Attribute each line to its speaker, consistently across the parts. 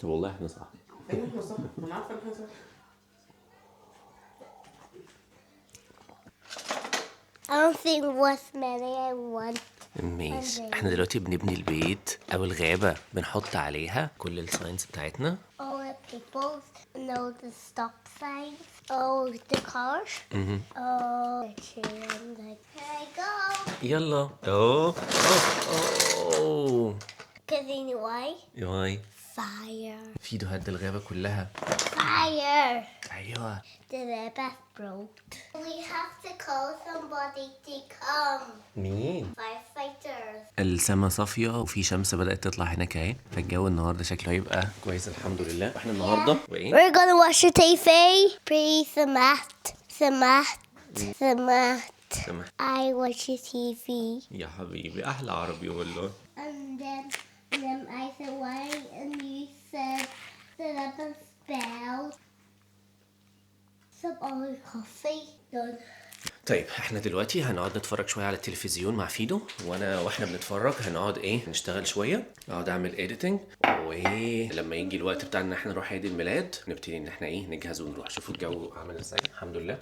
Speaker 1: طب والله احنا صح.
Speaker 2: ايوه احنا صح، انا عارفه ان احنا صح.
Speaker 3: I don't think what's many I want.
Speaker 1: ماشي، احنا دلوقتي بنبني البيت او الغابة، بنحط عليها كل الساينز بتاعتنا.
Speaker 3: All the people know the stop signs. Oh, the cars. Oh, the tree and the... Here I go.
Speaker 1: يلا. اوه اوه.
Speaker 3: Cause why?
Speaker 1: ياي
Speaker 3: Fire.
Speaker 1: فيدو هد الغابة كلها.
Speaker 3: Fire.
Speaker 1: ايوه.
Speaker 3: The bath broke. We have to call somebody to come.
Speaker 1: مين؟
Speaker 3: Firefighters.
Speaker 1: السما صافية وفي شمس بدأت تطلع هناك اهي، فالجو النهارده شكله هيبقى كويس الحمد لله. واحنا النهارده وايه؟
Speaker 3: We're gonna watch the TV. Please, the mat.
Speaker 1: سمحت.
Speaker 3: I watch the TV.
Speaker 1: يا حبيبي احلى عربي والله.
Speaker 3: And then I said why, and you said that up a spell. Some other coffee. Done.
Speaker 1: طيب احنا دلوقتي هنقعد نتفرج شويه على التلفزيون مع فيدو، واحنا بنتفرج هنقعد ايه، نشتغل شويه، اقعد اعمل اديتنج، ولما يجي الوقت بتاعنا ان احنا نروح عيد الميلاد نبتدي ان احنا ايه نجهز ونروح. شوفوا الجو عامل ازاي. الحمد لله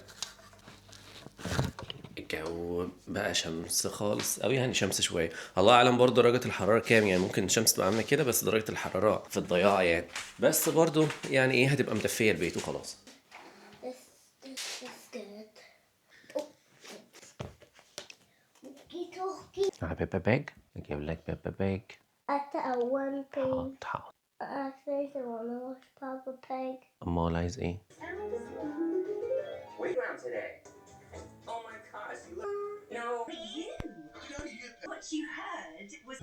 Speaker 1: الجو بقى شمس خالص قوي، يعني شمس شويه، الله اعلم برضه درجه الحراره كام، يعني ممكن الشمس تبقى عامله كده بس درجه الحراره في الضياع يعني، بس برضه يعني ايه هتبقى مدفيه البيت وخلاص.
Speaker 3: This is good. Walkie-talkie.
Speaker 1: على بيبا باج، اجيب لك بيبا باج.
Speaker 3: At one page.
Speaker 1: حاضر.
Speaker 3: I think I want to watch Papa Pig.
Speaker 1: امال عايز ايه؟
Speaker 4: Wait around today. Oh my gosh, you look... No. You. What you heard was...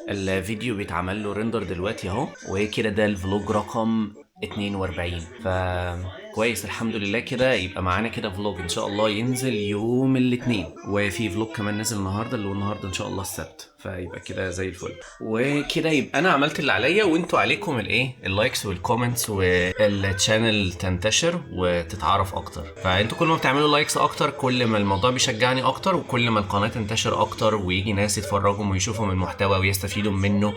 Speaker 1: الفيديو بيتعمل له ريندر دلوقتي اهو، وكده ده الفلوج رقم 42. كويس الحمد لله. كده يبقى معانا كده فلوج ان شاء الله ينزل يوم الاثنين، وفي فلوج كمان نزل النهارده اللي هو النهارده ان شاء الله السبت، فيبقى كده زي الفل. وكده يبقى انا عملت اللي عليا، وانتوا عليكم الايه، اللايكس والكومنتس والشانل تنتشر وتتعرف اكتر. فانتوا كل ما بتعملوا لايكس اكتر كل ما الموضوع بيشجعني اكتر، وكل ما القناه تنتشر اكتر ويجي ناس يتفرجوا ويشوفوا من المحتوى ويستفيدوا منه.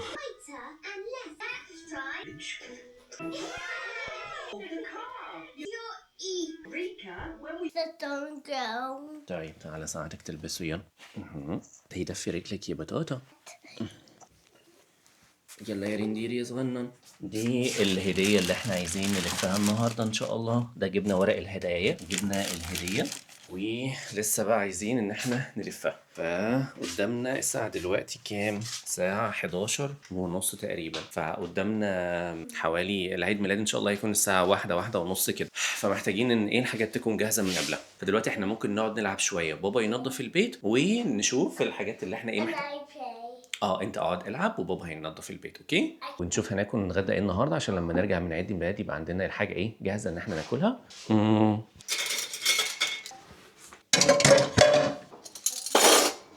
Speaker 1: طيب تعالى ساعدك تلبسه. يلا هيدفي رجلك يا بطاطا. يلا يا رندير يا صغنن. دي الهدية اللي احنا عايزين نلفها النهاردة ان شاء الله. ده جبنا ورق الهدايا، جبنا الهدية، ولسه بقى عايزين ان احنا نلفها. فقدامنا الساعة دلوقتي كام؟ الساعة 11:30 تقريبا، فقدامنا حوالي العيد ميلاد ان شاء الله هيكون الساعة 1:30 كده، فمحتاجين ان ايه الحاجات تكون جاهزة من قبلها. فدلوقتي احنا ممكن نقعد نلعب شوية، بابا ينظف البيت ونشوف الحاجات اللي احنا ايه انت اقعد العب وبابا هينظف البيت، اوكي؟ ونشوف هناكل نتغدى ايه النهارده عشان لما نرجع من عيد الميلاد يبقى عندنا الحاجه ايه جاهزه ان احنا ناكلها.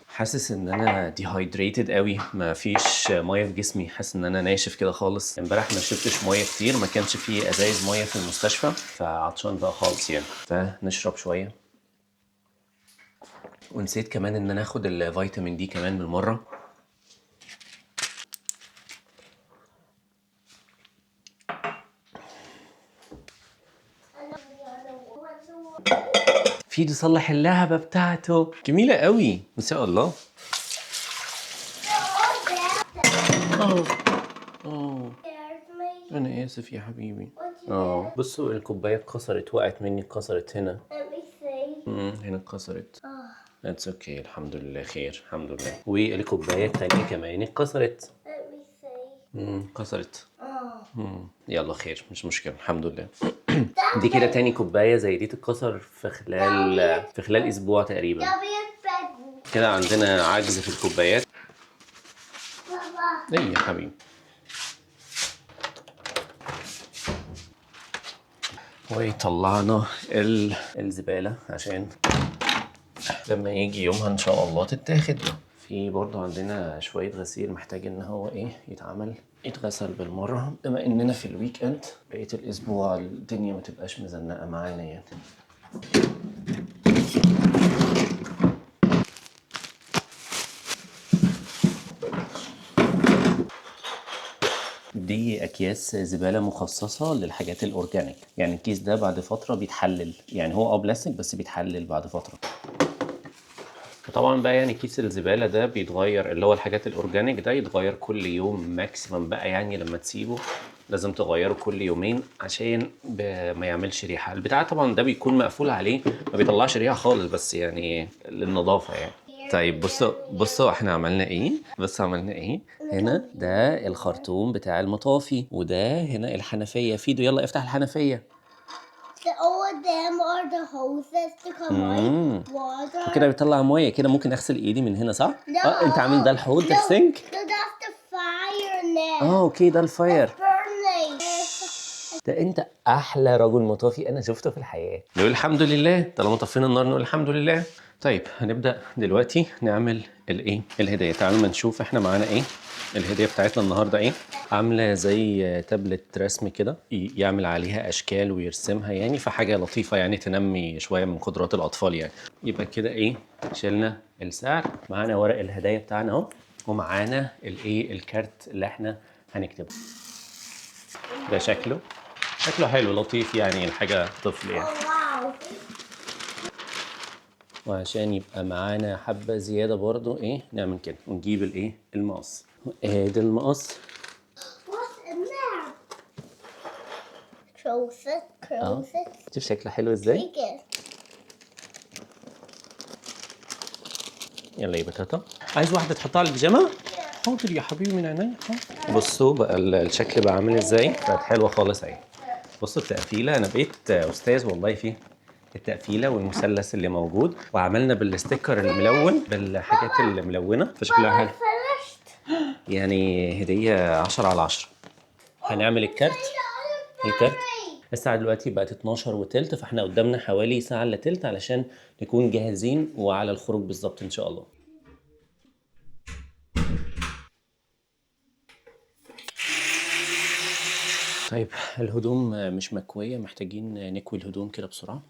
Speaker 1: حاسس ان انا ديهايدريتد قوي، ما فيش ميه في جسمي، حاسس ان انا ناشف كده خالص. امبارح ما شربتش ميه كتير، ما كانش فيه ازايز ميه في المستشفى، فعطشان بقى خالص يعني، فنشرب شويه. ونسيت كمان ان انا اخد الفيتامين دي كمان بالمره. فيدو صلح اللعبة بتاعته جميلة قوي ما شاء الله. أنا آسف يا حبيبي. بصوا الكوباية اتكسرت، وقعت مني، اتكسرت هنا. هنا اتكسرت. That's okay الحمد لله خير الحمد لله. والكوباية التانية كمان اتكسرت. اتكسرت. يلا خير مش مشكلة الحمد لله. دي كده تاني كوباية زي دي تتكسر في خلال أسبوع تقريبا. كده عندنا عجز في الكوبايات. ايه يا حبيبي. وطلعنا الزبالة عشان لما يجي يومها ان شاء الله تتاخد. في برضو عندنا شوية غسيل محتاج ان هو ايه يتغسل بالمرة، بما اننا في الويك اند بقية الاسبوع الدنيا ما تبقاش مزنقة معانا يعني. دي اكياس زباله مخصصه للحاجات الاورجانيك، يعني الكيس ده بعد فتره بيتحلل، يعني هو بلاستيك بس بيتحلل بعد فتره. وطبعا بقى يعني كيس الزباله ده بيتغير، اللي هو الحاجات الاورجانيك ده يتغير كل يوم ماكسيمم بقى، يعني لما تسيبه لازم تغيره كل يومين عشان ما يعملش ريحه. البتاع طبعا ده بيكون مقفول عليه، ما بيطلعش ريحه خالص، بس يعني للنظافه يعني. طيب بصوا احنا عملنا ايه. هنا ده الخرطوم بتاع المطافي، وده هنا الحنفيه. فيدو يلا افتح الحنفيه.
Speaker 3: All of them are the hoses to come out water.
Speaker 1: وكده بيطلع مويه كده. ممكن اغسل ايدي من هنا صح؟
Speaker 3: No.
Speaker 1: انت عامل ده الحوض ده السنك.
Speaker 3: No, that's the fire now.
Speaker 1: اوكي ده الفاير.
Speaker 3: Burning.
Speaker 1: ده انت احلى رجل مطافي انا شفته في الحياه. نقول الحمد لله طالما طفينا النار، نقول الحمد لله. طيب هنبدا دلوقتي نعمل الايه الهديه. تعالوا ما نشوف احنا معانا ايه. الهديه بتاعتنا النهارده ايه؟ عامله زي تابلت رسم كده، يعمل عليها اشكال ويرسمها يعني، فحاجه لطيفه يعني تنمي شويه من قدرات الاطفال يعني. يبقى كده ايه، شلنا السعر، معانا ورق الهدايا بتاعنا اهو، ومعانا الايه الكارت اللي احنا هنكتبه. ده شكله حلو لطيف يعني، الحاجة طفل يعني.
Speaker 3: Oh, wow.
Speaker 1: وعشان يبقى معانا حبة زيادة برضو ايه نعمل كده ونجيب الايه المقص. ادي المقص.
Speaker 3: What's in there? Close it.
Speaker 1: شوف شكله حلو ازاي.
Speaker 3: Take it.
Speaker 1: يلا يا بطاطا، عايز واحدة تحطها على البيجامة؟ حاضر يا حبيبي من عينيا. بصوا بقى الشكل بقى عامل ازاي، بقت حلوة خالص اهي. بصوا التقفيلة، انا بقيت استاذ والله في التقفيلة والمثلث اللي موجود، وعملنا بالستيكر الملون بالحاجات الملونة فشكلها حلو
Speaker 3: Finished.
Speaker 1: يعني. هدية 10/10. هنعمل الكارت. الساعة دلوقتي بقت 12 وتلت، فاحنا قدامنا حوالي ساعة الا تلت علشان نكون جاهزين وعلى الخروج بالظبط ان شاء الله. طيب الهدوم مش مكوية، محتاجين نكوي الهدوم كده بسرعة.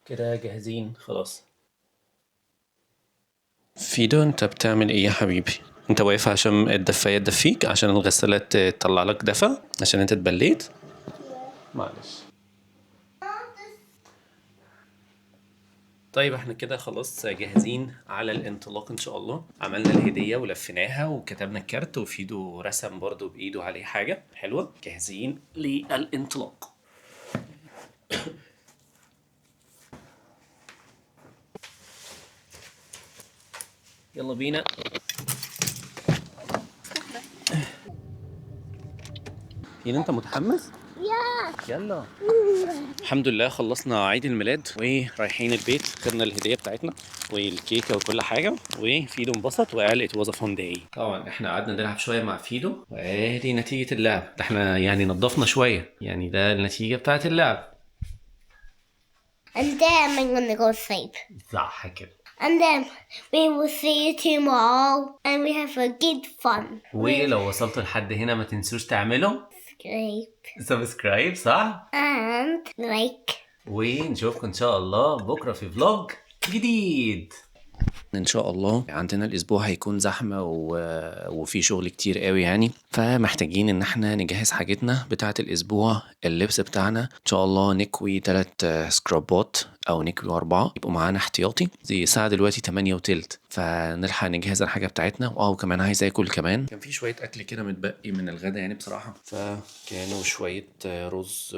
Speaker 1: كده جاهزين خلاص. فيدو انت بتعمل ايه يا حبيبي؟ انت واقف عشان الدفاية تدفيك، عشان الغسالات تطلع لك دفى، عشان انت اتبليت؟ معلش. طيب احنا كده خلاص جاهزين على الانطلاق ان شاء الله. عملنا الهدية ولفيناها وكتبنا الكارت، وفيدو رسم برضو بايده عليه حاجة حلوة. جاهزين للانطلاق. يلا بينا. يعني انت متحمس؟
Speaker 3: Yeah.
Speaker 1: يلا. الحمد لله خلصنا عيد الميلاد ورايحين البيت، خدنا الهديه بتاعتنا والكيكه وكل حاجه، وفيدو انبسط وقال ات واز ا فun داي. طبعا احنا قعدنا نلعب شويه مع فيدو، وادي نتيجه اللعب. ده احنا يعني نضفنا شويه، يعني ده النتيجه بتاعت اللعب.
Speaker 3: And then I'm gonna go sleep.
Speaker 1: صح كده.
Speaker 3: And then we will see you tomorrow and we have a good fun.
Speaker 1: ولو وصلتوا لحد هنا ما تنسوش تعملوا
Speaker 3: Sleep.
Speaker 1: سبسكرايب صح،
Speaker 3: And like.
Speaker 1: ونشوفكم ان شاء الله بكره في فلوج جديد ان شاء الله. عندنا الاسبوع هيكون زحمه وفي شغل كتير قوي يعني، فمحتاجين ان احنا نجهز حاجتنا بتاعه الاسبوع. اللبس بتاعنا ان شاء الله نكوي 3 سكرابات او نكوي 4 يبقوا معانا احتياطي. دي الساعه دلوقتي 8 وتلت، فنلحق نجهز الحاجه بتاعتنا. وكمان عايز اكل كمان. كان في شويه اكل كده متبقي من الغدا يعني بصراحه، فكانوا شويه رز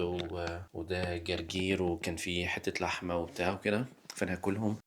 Speaker 1: وده جرجير، وكان في حته لحمه وبتاع وكده، فناكلهم.